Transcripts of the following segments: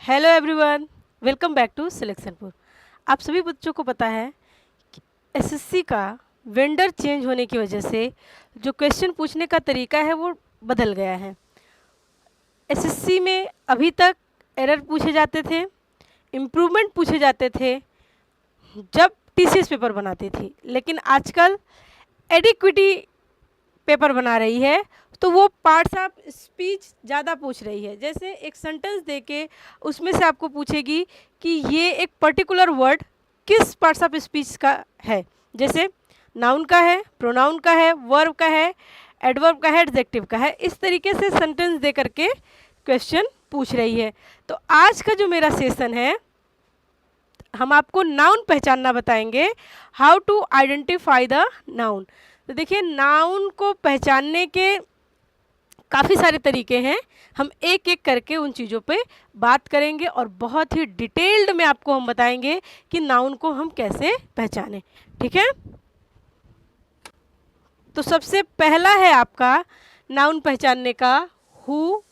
Hello everyone, welcome back to Selectionpur. आप सभी बच्चों को पता है कि एसएससी का वेंडर चेंज होने की वजह से जो क्वेश्चन पूछने का तरीका है वो बदल गया है। एसएससी में अभी तक एरर पूछे जाते थे, इम्प्रूवमेंट पूछे जाते थे जब टीसीएस पेपर बनाती थी, लेकिन आजकल एडिक्विटी पेपर बना रही है तो वो पार्ट्स ऑफ स्पीच ज़्यादा पूछ रही है। जैसे एक सेंटेंस देके उसमें से आपको पूछेगी कि ये एक पर्टिकुलर वर्ड किस पार्ट्स ऑफ स्पीच का है। जैसे नाउन का है, प्रोनाउन का है, वर्ब का है, एडवर्ब का है, एडजेक्टिव का है। इस तरीके से सेंटेंस दे करके क्वेश्चन पूछ रही है। तो आज का जो मेरा सेशन है, हम आपको नाउन पहचानना बताएंगे, how to identify the noun. तो देखिए, नाउन को पहचानने के काफ़ी सारे तरीके हैं। हम एक एक करके उन चीज़ों पे बात करेंगे और बहुत ही डिटेल्ड में आपको हम बताएंगे कि नाउन को हम कैसे पहचानें। ठीक है, तो सबसे पहला है आपका नाउन पहचानने का हु,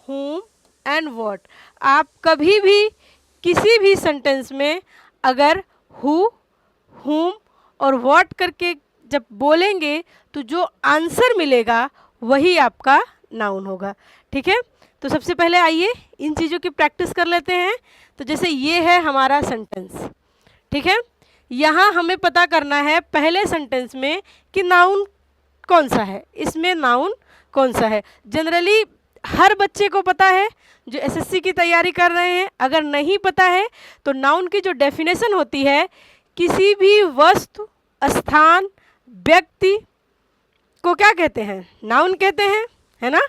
whom एंड what। आप कभी भी किसी भी सेंटेंस में अगर हु, whom और what करके जब बोलेंगे तो जो आंसर मिलेगा वही आपका नाउन होगा। ठीक है, तो सबसे पहले आइए इन चीज़ों की प्रैक्टिस कर लेते हैं। तो जैसे ये है हमारा सेंटेंस, ठीक है, यहाँ हमें पता करना है पहले सेंटेंस में कि नाउन कौन सा है, इसमें नाउन कौन सा है। जनरली हर बच्चे को पता है जो एसएससी की तैयारी कर रहे हैं। अगर नहीं पता है तो नाउन की जो डेफिनेशन होती है, किसी भी वस्तु, स्थान, व्यक्ति को क्या कहते हैं, नाउन कहते हैं, है ना।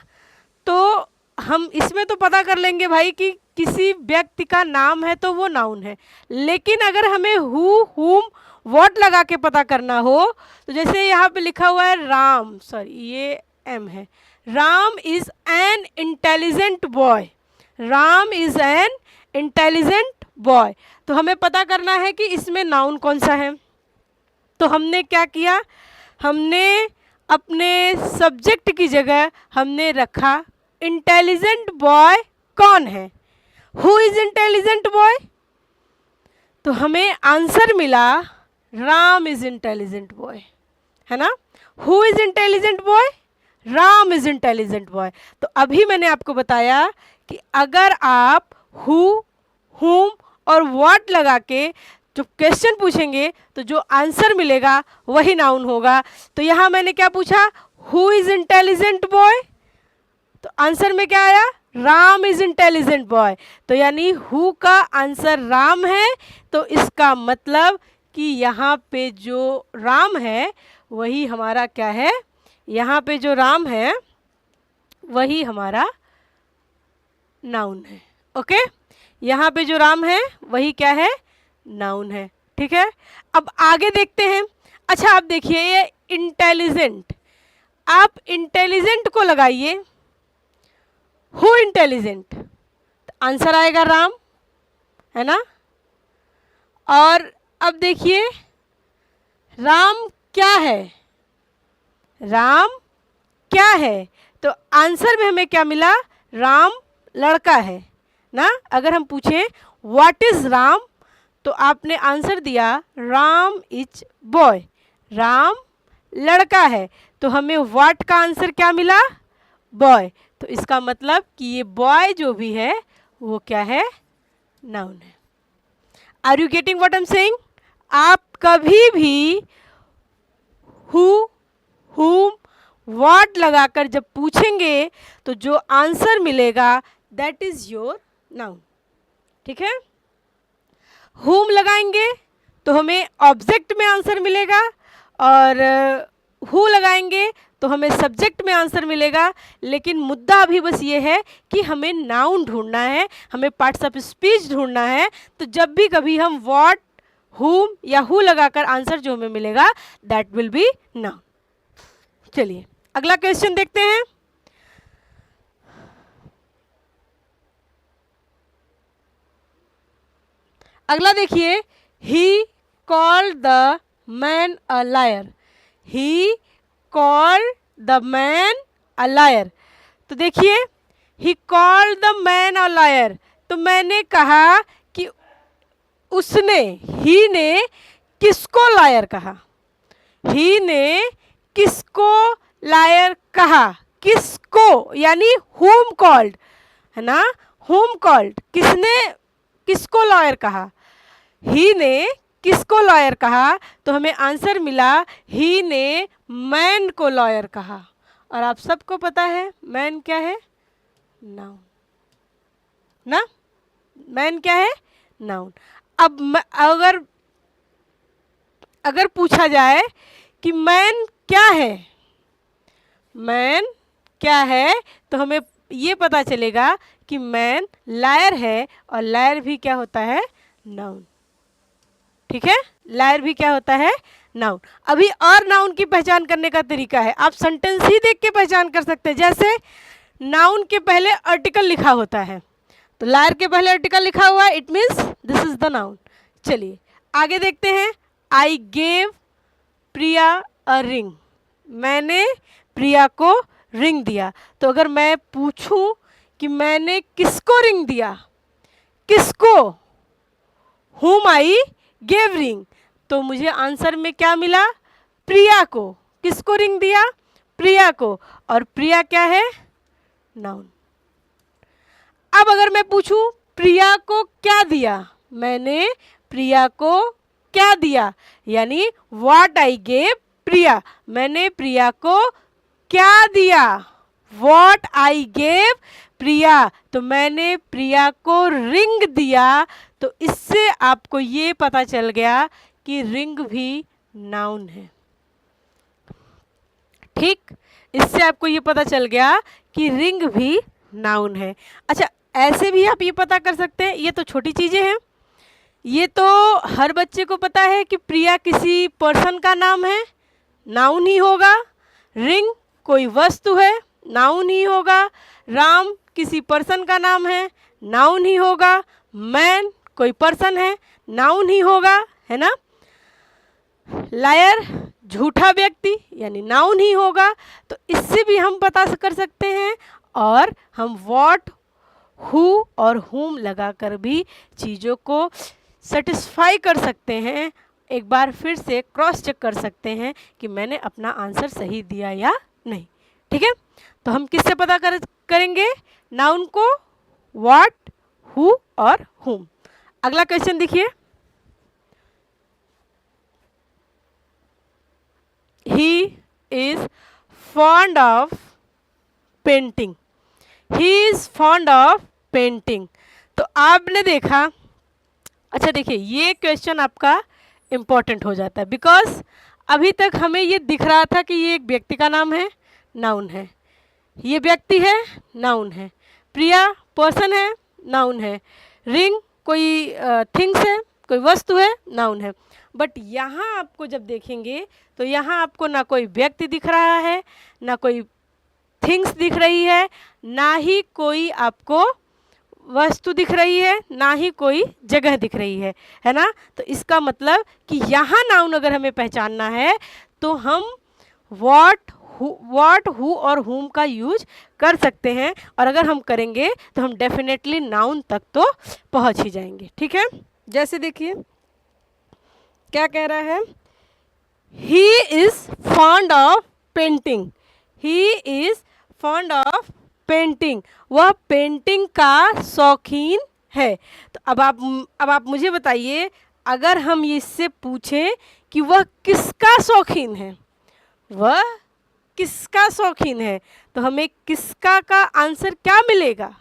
तो हम इसमें तो पता कर लेंगे भाई कि किसी व्यक्ति का नाम है तो वो नाउन है। लेकिन अगर हमें हु, हुम, व्हाट लगा के पता करना हो, तो जैसे यहाँ पे लिखा हुआ है राम, सॉरी ये एम है, Ram is an intelligent boy, Ram is an intelligent boy. तो हमें पता करना है कि इसमें नाउन कौन सा है। तो हमने क्या किया, हमने अपने सब्जेक्ट की जगह हमने रखा इंटेलिजेंट बॉय कौन है, हु इज इंटेलिजेंट बॉय। तो हमें आंसर मिला राम इज इंटेलिजेंट बॉय, है ना। Who is intelligent boy, Ram is intelligent boy. तो अभी मैंने आपको बताया कि अगर आप हु, हुम और व्हाट लगा के जो क्वेश्चन पूछेंगे तो जो आंसर मिलेगा वही नाउन होगा। तो यहाँ मैंने क्या पूछा, हु इज इंटेलिजेंट बॉय, तो आंसर में क्या आया, राम इज इंटेलिजेंट बॉय। तो यानी हु का आंसर राम है, तो इसका मतलब कि यहाँ पे जो राम है वही हमारा क्या है, यहाँ पे जो राम है वही हमारा नाउन है। ओके, यहाँ पे जो राम है वही क्या है, नाउन है। ठीक है, अब आगे देखते हैं। अच्छा, आप देखिए ये इंटेलिजेंट, आप इंटेलिजेंट को लगाइए हु इंटेलिजेंट, तो आंसर आएगा राम, है ना। और अब देखिए राम क्या है, राम क्या है, तो आंसर में हमें क्या मिला, राम लड़का है ना। अगर हम पूछें व्हाट इज राम, तो आपने आंसर दिया राम इज बॉय, राम लड़का है। तो हमें व्हाट का आंसर क्या मिला, बॉय। तो इसका मतलब कि ये बॉय जो भी है वो क्या है, नाउन है। Are you getting what I am saying. आप कभी भी हु, हुम, व्हाट लगाकर जब पूछेंगे तो जो आंसर मिलेगा दैट इज योर नाउन। ठीक है, हुम लगाएंगे तो हमें ऑब्जेक्ट में आंसर मिलेगा, और हु लगाएंगे तो हमें सब्जेक्ट में आंसर मिलेगा। लेकिन मुद्दा अभी बस ये है कि हमें नाउन ढूंढना है, हमें पार्ट्स ऑफ स्पीच ढूंढना है। तो जब भी कभी हम व्हाट, हुम या हु लगाकर आंसर जो हमें मिलेगा दैट विल बी नाउन। चलिए अगला क्वेश्चन देखते हैं। अगला देखिए, he called the man a liar, he called the man a liar. तो देखिए he called the man a liar, तो मैंने कहा कि उसने, ही ने किसको लायर कहा, ही ने किसको लायर कहा, किसको यानी whom कॉल्ड, है ना, whom कॉल्ड, किसने किसको लॉयर कहा, ही ने किसको लॉयर कहा, तो हमें आंसर मिला ही ने मैन को लॉयर कहा। और आप सबको पता है मैन क्या है, नाउन ना, मैन क्या है, नाउन। अब अगर पूछा जाए कि मैन क्या है, मैन क्या है, तो हमें ये पता चलेगा कि मैन लायर है, और लायर भी क्या होता है, नाउन। ठीक है, लायर भी क्या होता है, नाउन। अभी और नाउन की पहचान करने का तरीका है, आप सेंटेंस ही देख के पहचान कर सकते हैं। जैसे नाउन के पहले आर्टिकल लिखा होता है, तो लायर के पहले आर्टिकल लिखा हुआ है, it means this is the noun. चलिए आगे देखते हैं। I gave Priya a ring, मैंने प्रिया को रिंग दिया। तो अगर मैं पूछूं कि मैंने किसको रिंग दिया, किसको, whom I gave ring, तो मुझे आंसर में क्या मिला, प्रिया को। किसको रिंग दिया, प्रिया को, और प्रिया क्या है, नाउन। अब अगर मैं पूछूं प्रिया को क्या दिया, मैंने प्रिया को क्या दिया, यानी व्हाट आई गेव प्रिया, मैंने प्रिया को क्या दिया, व्हाट आई गेव प्रिया, तो मैंने प्रिया को रिंग दिया। तो इससे आपको ये पता चल गया कि रिंग भी नाउन है। ठीक, इससे आपको ये पता चल गया कि रिंग भी नाउन है। अच्छा, ऐसे भी आप ये पता कर सकते हैं, ये तो छोटी चीज़ें हैं, ये तो हर बच्चे को पता है कि प्रिया किसी पर्सन का नाम है, नाउन ही होगा। रिंग कोई वस्तु है, नाउन ही होगा। राम किसी पर्सन का नाम है, नाउन ही होगा। मैन कोई पर्सन है, नाउन ही होगा, है ना। लायर झूठा व्यक्ति यानी नाउन ही होगा। तो इससे भी हम पता कर सकते हैं, और हम व्हाट, हु और हुम लगाकर भी चीज़ों को सेटिस्फाई कर सकते हैं। एक बार फिर से क्रॉस चेक कर सकते हैं कि मैंने अपना आंसर सही दिया या नहीं। ठीक है, तो हम किससे पता करेंगे, नाउन को, व्हाट, हु और हुम। अगला क्वेश्चन देखिए, he is fond of painting, he is fond of painting. तो आपने देखा, अच्छा देखिए ये क्वेश्चन आपका इम्पॉर्टेंट हो जाता है, बिकॉज अभी तक हमें ये दिख रहा था कि ये एक व्यक्ति का नाम है, नाउन है, ये व्यक्ति है, नाउन है। प्रिया पर्सन है, नाउन है। रिंग कोई थिंग्स है, कोई वस्तु है, नाउन है। बट यहाँ आपको जब देखेंगे तो यहाँ आपको ना कोई व्यक्ति दिख रहा है, ना कोई थिंग्स दिख रही है, ना ही कोई आपको वस्तु दिख रही है, ना ही कोई जगह दिख रही है ना। तो इसका मतलब कि यहाँ नाउन अगर हमें पहचानना है तो हम व्हाट, हु और हुम का यूज कर सकते हैं, और अगर हम करेंगे तो हम डेफिनेटली नाउन तक तो पहुँच ही जाएंगे। ठीक है, जैसे देखिए क्या कह रहा है, he is fond of painting, he is fond of painting, वह पेंटिंग का शौकीन है। तो अब आप मुझे बताइए, अगर हम इससे पूछें कि वह किसका शौकीन है, वह किसका शौकीन है, तो हमें किसका का आंसर क्या मिलेगा,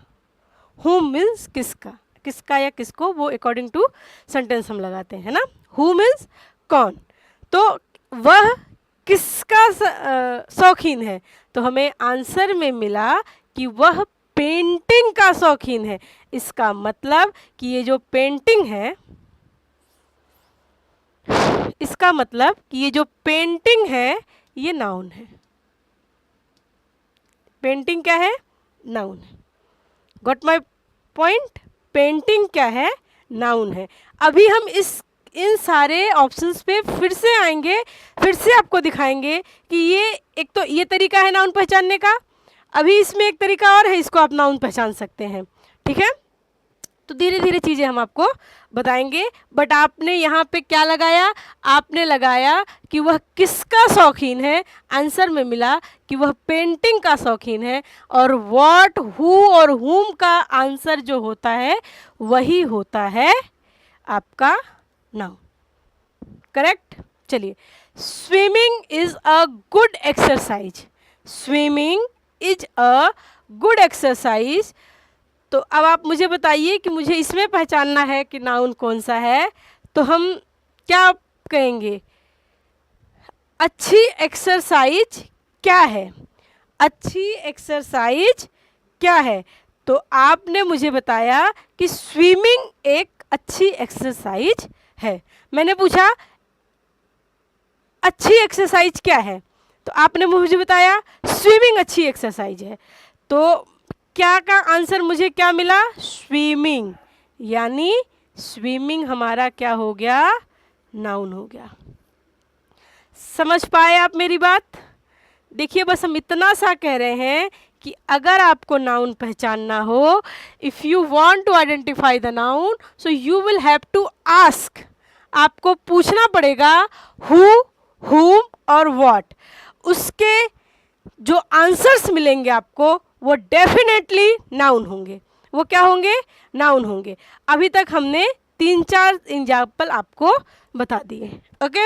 हुम मीन्स किसका, किसका या किसको, वो अकॉर्डिंग टू सेंटेंस हम लगाते हैं ना। हु मीन्स कौन, तो वह किसका शौकीन है, तो हमें आंसर में मिला कि वह पेंटिंग का शौकीन है। इसका मतलब कि ये जो पेंटिंग है, इसका मतलब कि ये जो पेंटिंग है ये नाउन है। पेंटिंग क्या है, नाउन है। गॉट माय पॉइंट, पेंटिंग क्या है, नाउन है। अभी हम इन सारे ऑप्शंस पे फिर से आएंगे, फिर से आपको दिखाएंगे कि ये एक तो ये तरीका है नाउन पहचानने का, अभी इसमें एक तरीका और है, इसको आप नाउन पहचान सकते हैं। ठीक है, तो धीरे धीरे चीज़ें हम आपको बताएंगे। बट आपने यहाँ पे क्या लगाया, आपने लगाया कि वह किसका शौकीन है। आंसर में मिला कि वह पेंटिंग का शौकीन है, और व्हाट, हु और हुम का आंसर जो होता है वही होता है आपका नाउन। करेक्ट। चलिए, swimming is a good exercise. Swimming is a good exercise. तो अब आप मुझे बताइए कि मुझे इसमें पहचानना है कि नाउन कौन सा है, तो हम क्या कहेंगे, अच्छी एक्सरसाइज क्या है, अच्छी एक्सरसाइज क्या है। तो आपने मुझे बताया कि स्विमिंग एक अच्छी एक्सरसाइज है। मैंने पूछा अच्छी एक्सरसाइज क्या है, तो आपने मुझे बताया स्विमिंग अच्छी एक्सरसाइज है। तो क्या का आंसर मुझे क्या मिला, स्विमिंग, यानी स्विमिंग हमारा क्या हो गया, नाउन हो गया। समझ पाए आप मेरी बात? देखिए, बस हम इतना सा कह रहे हैं कि अगर आपको नाउन पहचानना हो, if you want to identify the noun, so you will have to ask, आपको पूछना पड़ेगा हु, हुम और व्हाट। उसके जो आंसर्स मिलेंगे आपको वो डेफिनेटली नाउन होंगे। वो क्या होंगे, नाउन होंगे। अभी तक हमने 3-4 एग्जाम्पल आपको बता दिए। ओके,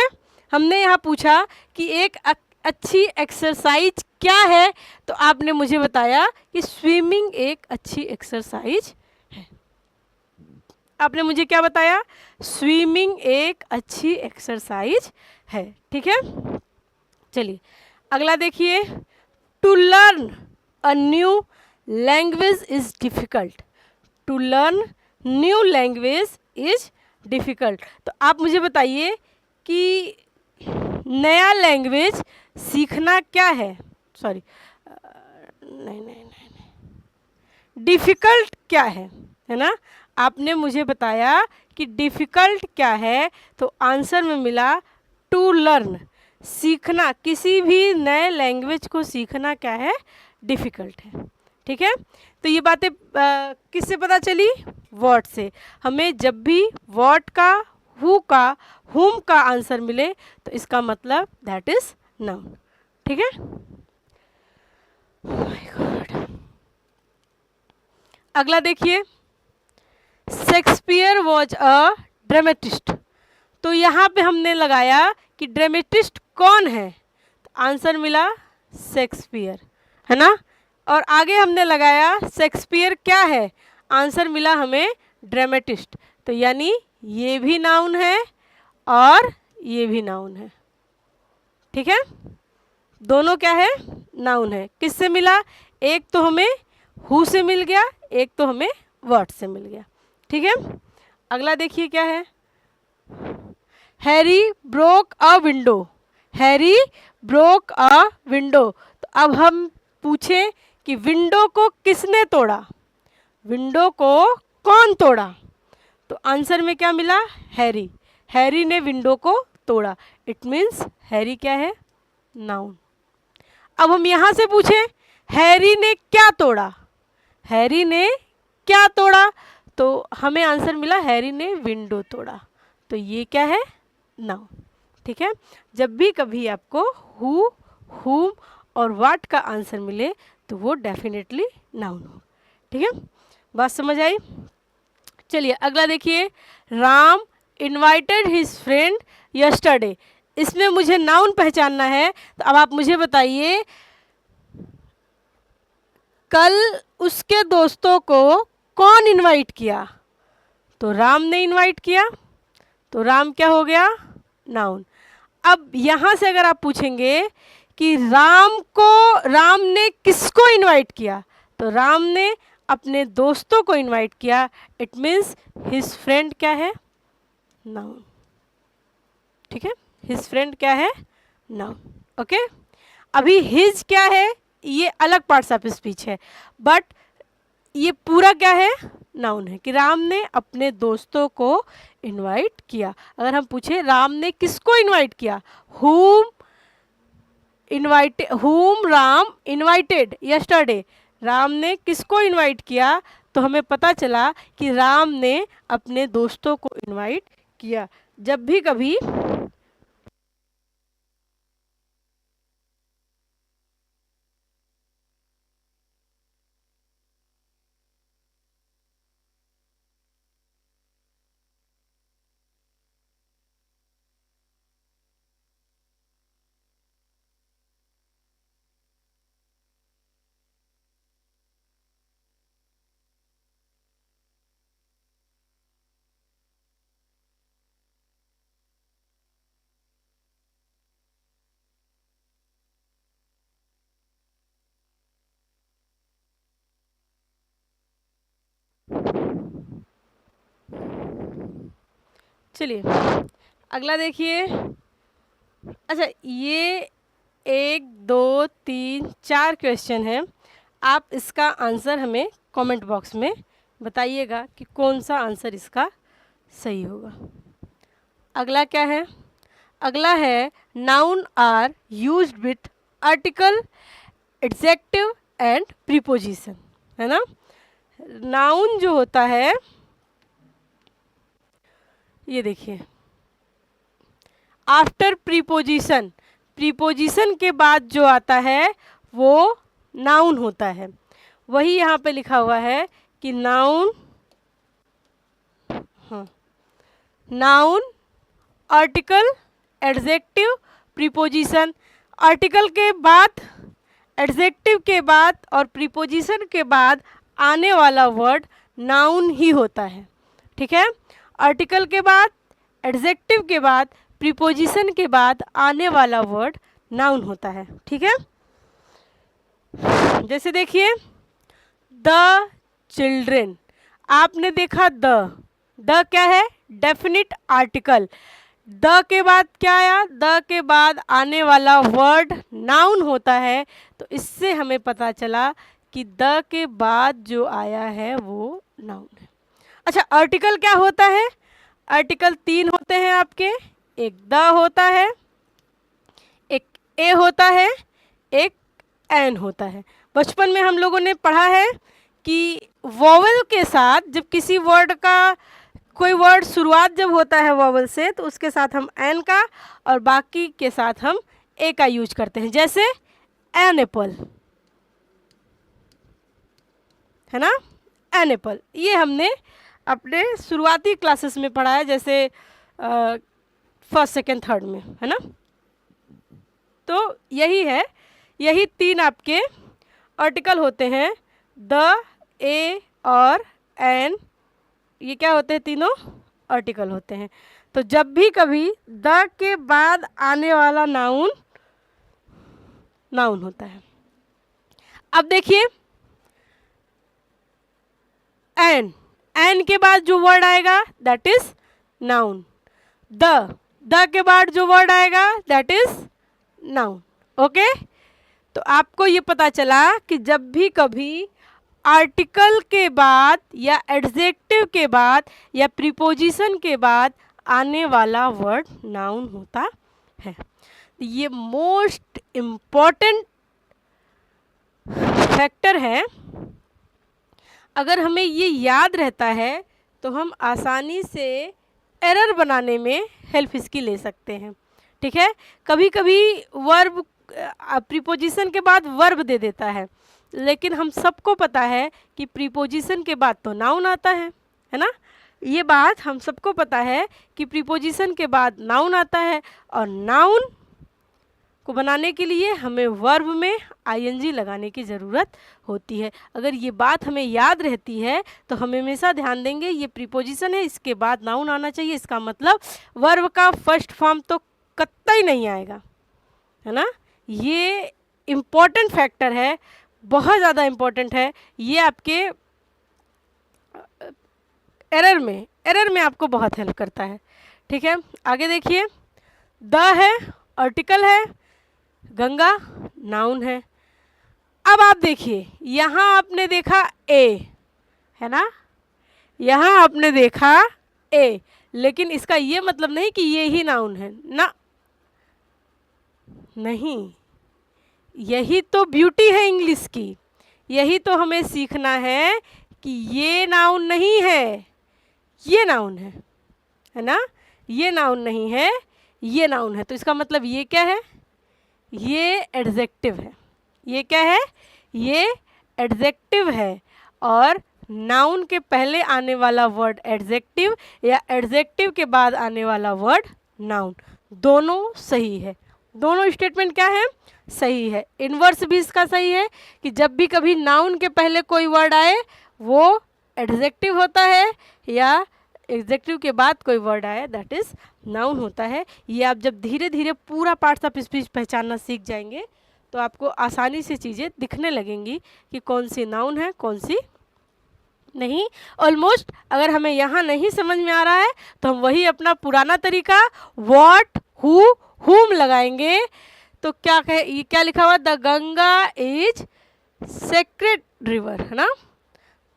हमने यहाँ पूछा कि एक अच्छी एक्सरसाइज क्या है, तो आपने मुझे बताया कि स्विमिंग एक अच्छी एक्सरसाइज है। आपने मुझे क्या बताया, स्विमिंग एक अच्छी एक्सरसाइज है। ठीक है, चलिए अगला देखिए, to learn a new language is difficult. To learn new language is difficult. तो आप मुझे बताइए कि नया लैंग्वेज सीखना क्या है, सॉरी नहीं, डिफ़िकल्ट क्या है ना। आपने मुझे बताया कि डिफ़िकल्ट क्या है, तो आंसर में मिला टू लर्न, सीखना, किसी भी नए लैंग्वेज को सीखना क्या है, डिफ़िकल्ट है। ठीक है, तो ये बातें किससे पता चली, वर्ड से। हमें जब भी वर्ड का, हु का, हुम का आंसर मिले तो इसका मतलब दैट इज नाउन। ठीक है, माय गॉड। अगला देखिए, शेक्सपियर वॉज अ ड्रामेटिस्ट। तो यहाँ पे हमने लगाया कि ड्रामेटिस्ट कौन है, तो आंसर मिला शेक्सपियर, है ना। और आगे हमने लगाया शेक्सपियर क्या है, आंसर मिला हमें ड्रामेटिस्ट। तो यानी ये भी नाउन है और ये भी नाउन है। ठीक है, दोनों क्या है, नाउन है। किससे मिला, एक तो हमें हु से मिल गया, एक तो हमें वर्ड से मिल गया। ठीक है, अगला देखिए क्या है, हैरी ब्रोक अ विंडो। हैरी ब्रोक अ विंडो। तो अब हम पूछें कि विंडो को किसने तोड़ा, विंडो को कौन तोड़ा, तो आंसर में क्या मिला, हैरी। हैरी ने विंडो को तोड़ा, इट मीन्स हैरी क्या है, नाउन। अब हम यहाँ से पूछें हैरी ने क्या तोड़ा, हैरी ने क्या तोड़ा, तो हमें आंसर मिला हैरी ने विंडो तोड़ा। तो ये क्या है, नाउन। ठीक है, जब भी कभी आपको हु, हुम और व्हाट का आंसर मिले तो वो डेफिनेटली नाउन हो। ठीक है, बात समझ आई? चलिए अगला देखिए, Ram invited his friend yesterday. इसमें मुझे नाउन पहचानना है, तो अब आप मुझे बताइए कल उसके दोस्तों को कौन इनवाइट किया, तो राम ने इनवाइट किया, तो राम क्या हो गया, नाउन। अब यहाँ से अगर आप पूछेंगे कि राम ने किसको इनवाइट किया, तो राम ने अपने दोस्तों को इनवाइट किया, इट मीन्स हिज फ्रेंड क्या है, नाउन। ठीक है, हिज फ्रेंड क्या है, नाउन। ओके, अभी हिज क्या है, ये अलग पार्ट्स ऑफ स्पीच है, बट ये पूरा क्या है, नाउन है कि राम ने अपने दोस्तों को इनवाइट किया। अगर हम पूछे राम ने किसको इनवाइट किया, whom Ram invited yesterday, Ram ने किसको इनवाइट किया, तो हमें पता चला कि राम ने अपने दोस्तों को इनवाइट किया। जब भी कभी चलिए अगला देखिए। अच्छा, ये 1 2 3 4 क्वेश्चन है। आप इसका आंसर हमें कमेंट बॉक्स में बताइएगा कि कौन सा आंसर इसका सही होगा। अगला क्या है? अगला है noun are used with article, adjective and preposition, है ना। नाउन जो होता है, ये देखिए, आफ्टर प्रीपोजिशन, प्रीपोजिशन के बाद जो आता है वो नाउन होता है। वही यहाँ पे लिखा हुआ है कि नाउन, हाँ, noun, article, adjective, preposition. Article के बाद, एडजेक्टिव के बाद और प्रीपोजिशन के बाद आने वाला वर्ड नाउन ही होता है। ठीक है, आर्टिकल के बाद, एडजेक्टिव के बाद, प्रीपोजिशन के बाद आने वाला वर्ड नाउन होता है। ठीक है, जैसे देखिए द चिल्ड्रेन, आपने देखा द क्या है? Definite article. द के बाद क्या आया? द के बाद आने वाला वर्ड नाउन होता है। तो इससे हमें पता चला कि द के बाद जो आया है वो नाउन है। अच्छा, आर्टिकल क्या होता है? आर्टिकल 3 होते हैं आपके, एक द होता है, एक ए होता है, एक एन होता है। बचपन में हम लोगों ने पढ़ा है कि वॉवल के साथ जब किसी वर्ड का कोई वर्ड शुरुआत जब होता है वॉवल से, तो उसके साथ हम एन का और बाकी के साथ हम ए का यूज करते हैं। जैसे एन एप्पल, है ना, एन एप्पल, ये हमने अपने शुरुआती क्लासेस में पढ़ा है, जैसे फर्स्ट सेकेंड थर्ड में, है ना। तो यही है, यही 3 आपके आर्टिकल होते हैं, द, ए और एन। ये क्या होते हैं? तीनों आर्टिकल होते हैं। तो जब भी कभी द के बाद आने वाला नाउन नाउन होता है। अब देखिए एन के बाद जो वर्ड आएगा दैट इज नाउन। द के बाद जो वर्ड आएगा दैट इज नाउन। ओके, तो आपको ये पता चला कि जब भी कभी आर्टिकल के बाद या एडजेक्टिव के बाद या प्रीपोजिशन के बाद आने वाला वर्ड नाउन होता है। ये मोस्ट इम्पॉर्टेंट फैक्टर है। अगर हमें ये याद रहता है तो हम आसानी से एरर बनाने में हेल्प इसकी ले सकते हैं। ठीक है, कभी कभी वर्ब, प्रीपोजिशन के बाद वर्ब दे देता है, लेकिन हम सबको पता है कि प्रीपोजिशन के बाद तो नाउन आता है ना। ये बात हम सबको पता है कि प्रीपोजिशन के बाद नाउन आता है, और नाउन को बनाने के लिए हमें वर्ब में आईएनजी लगाने की ज़रूरत होती है। अगर ये बात हमें याद रहती है तो हम हमेशा ध्यान देंगे ये प्रीपोजिशन है, इसके बाद नाउन आना चाहिए, इसका मतलब वर्ब का फर्स्ट फॉर्म तो कतई नहीं आएगा, है ना। ये इम्पॉर्टेंट फैक्टर है, बहुत ज़्यादा इम्पॉर्टेंट है। ये आपके एरर में आपको बहुत हेल्प करता है। ठीक है, आगे देखिए, द है, आर्टिकल है, गंगा नाउन है। अब आप देखिए, यहाँ आपने देखा ए, है ना, यहाँ आपने देखा ए, लेकिन इसका ये मतलब नहीं कि ये ही नाउन है ना, नहीं। यही तो ब्यूटी है इंग्लिश की, यही तो हमें सीखना है कि ये नाउन नहीं है, ये नाउन है ना, ये नाउन नहीं है, ये नाउन है। तो इसका मतलब ये क्या है, ये एडजेक्टिव है। ये क्या है, ये एडजेक्टिव है। और नाउन के पहले आने वाला वर्ड एडजेक्टिव या एडजेक्टिव के बाद आने वाला वर्ड नाउन, दोनों सही है। दोनों स्टेटमेंट क्या है, सही है। इनवर्स भी इसका सही है कि जब भी कभी नाउन के पहले कोई वर्ड आए वो एडजेक्टिव होता है, या एडजेक्टिव के बाद कोई वर्ड आए दैट इज़ नाउन होता है। ये आप जब धीरे धीरे पूरा पार्ट्स ऑफ स्पीच पहचानना सीख जाएंगे तो आपको आसानी से चीज़ें दिखने लगेंगी कि कौन सी नाउन है कौन सी नहीं। ऑलमोस्ट अगर हमें यहाँ नहीं समझ में आ रहा है तो हम वही अपना पुराना तरीका व्हाट, हु, हुम लगाएंगे। तो क्या कहे, ये क्या लिखा हुआ, the Ganga is sacred river, है ना।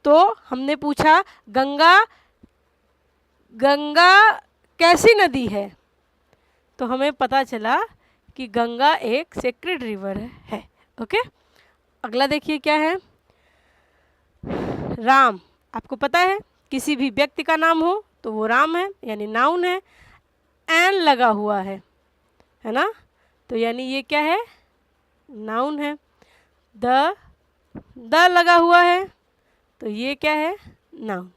तो हमने पूछा गंगा, गंगा कैसी नदी है, तो हमें पता चला कि गंगा एक सेक्रेड रिवर है। ओके, अगला देखिए क्या है, राम। आपको पता है किसी भी व्यक्ति का नाम हो तो वो राम है, यानी नाउन है। एन लगा हुआ है ना, तो यानी ये क्या है, नाउन है। द लगा हुआ है तो ये क्या है, नाउन।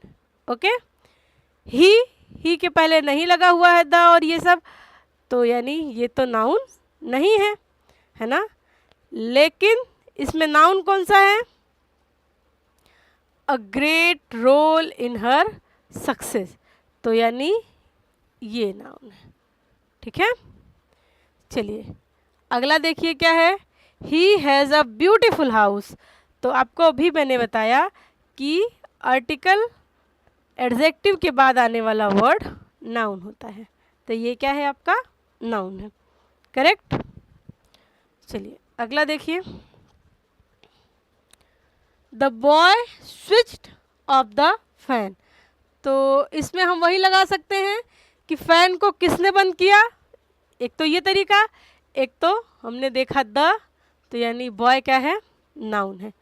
ओके, ही के पहले नहीं लगा हुआ है द और ये सब, तो यानी ये तो नाउन नहीं है ना। लेकिन इसमें नाउन कौन सा है, a great role in her success, तो यानी ये नाउन है। ठीक है, चलिए अगला देखिए क्या है, he has a beautiful house. तो आपको अभी मैंने बताया कि आर्टिकल एडजेक्टिव के बाद आने वाला वर्ड नाउन होता है, तो ये क्या है, आपका नाउन है। करेक्ट। चलिए अगला देखिए, the boy switched off the fan. तो इसमें हम वही लगा सकते हैं कि फ़ैन को किसने बंद किया, एक तो ये तरीका, एक तो हमने देखा द, तो यानी बॉय क्या है, नाउन है।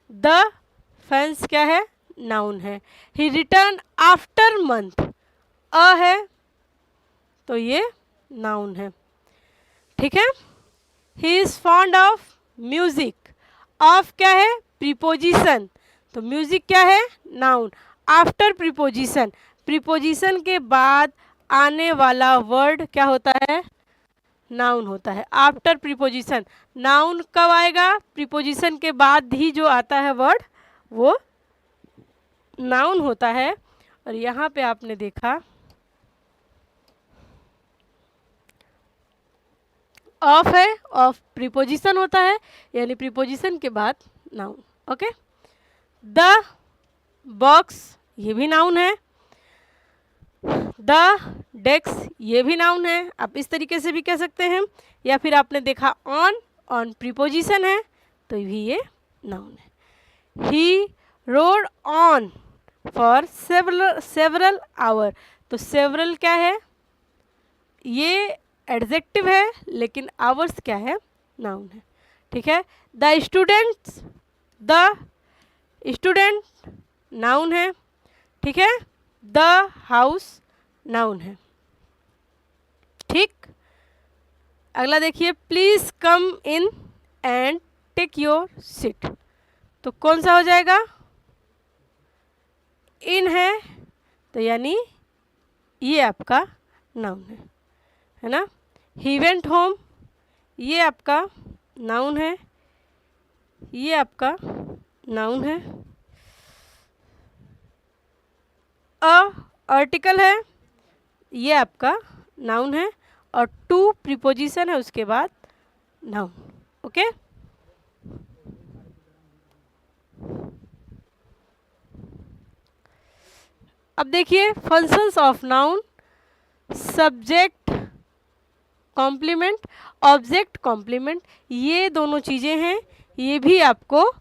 द फैंस क्या है, नाउन है। ही रिटर्न आफ्टर मंथ, अ है तो ये नाउन है। ठीक है, he is fond of music, of क्या है, प्रीपोजिशन, तो म्यूज़िक क्या है, नाउन। आफ्टर प्रीपोजिशन, प्रीपोजिशन के बाद आने वाला वर्ड क्या होता है, नाउन होता है। आफ्टर प्रीपोजिशन, नाउन कब आएगा, प्रीपोजिशन के बाद ही जो आता है वर्ड वो नाउन होता है। और यहाँ पे आपने देखा ऑफ है, ऑफ प्रीपोजिशन होता है, यानी प्रीपोजिशन के बाद नाउन। ओके, द बॉक्स ये भी नाउन है, द डेस्क ये भी नाउन है, आप इस तरीके से भी कह सकते हैं। या फिर आपने देखा ऑन प्रीपोजिशन है तो भी ये नाउन है। He rode on for several hour, तो सेवरल क्या है, ये एडजेक्टिव है, लेकिन आवर्स क्या है, नाउन है। ठीक है, द स्टूडेंट नाउन है। ठीक है, द हाउस नाउन है। ठीक, अगला देखिए, please come in and take your seat. तो कौन सा हो जाएगा, इन है तो यानी ये आपका नाउन है ना। ही वेंट होम ये आपका नाउन है, ये आपका नाउन है। आर्टिकल है, ये आपका नाउन है। और टू प्रीपोजिशन है उसके बाद नाउन। ओके, अब देखिए functions of noun, subject complement, object complement, ये दोनों चीज़ें हैं। ये भी आपको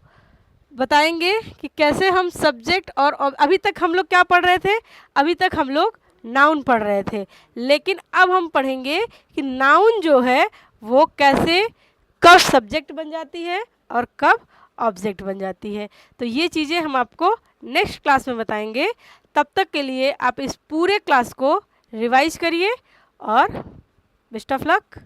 बताएंगे कि कैसे हम सब्जेक्ट और अभी तक हम लोग क्या पढ़ रहे थे, अभी तक हम लोग नाउन पढ़ रहे थे, लेकिन अब हम पढ़ेंगे कि नाउन जो है वो कैसे कब सब्जेक्ट बन जाती है और कब ऑब्जेक्ट बन जाती है। तो ये चीज़ें हम आपको नेक्स्ट क्लास में बताएंगे। तब तक के लिए आप इस पूरे क्लास को रिवाइज करिए और बेस्ट ऑफ लक।